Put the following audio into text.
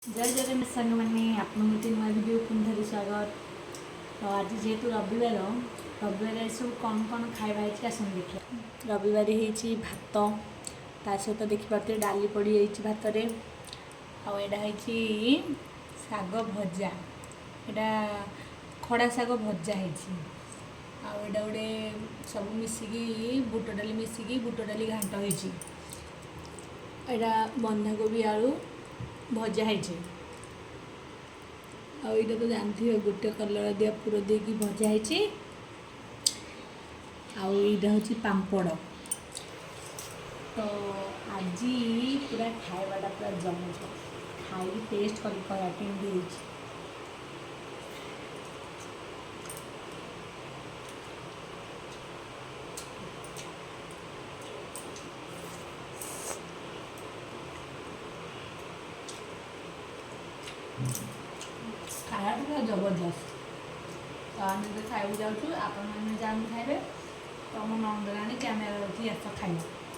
जय जगन्नाथ सांग मैंने आपन नुआ वीडियो पुणी थे स्वागत। तो आज जेहेतु रविवार रविवार सब कौन कौन खाଇବା ହେଇଛି ଆସନ୍ତୁ ଦେଖିବା। रविवार ହେଇଛି भात ता सहित देखिपे डाली पड़ी जाइए भात रे आड़ा ହେଇଛି शाग भजा एटा खड़ा शाग भजा ହେଇଛି आड़ा गोटे सब मिसिकी बुट डाली मिसिकी बुट डाली घांट ହେଇଛି एटा बंधाकोबी आलू भजा है। आईटा तो जानते हो गोटे कलर दिया पूरा देकी भजा है। आईटा हूँ पापड़। तो आज पूरा खावाटा पूरा जमे खाई टेस्ट कर खाया पूरा जबरदस्त। तो आम तो खाई जाऊँ आपण मैंने जान खाइबे तो मो नंद राणी कैमेरा रखी आस खाइबे।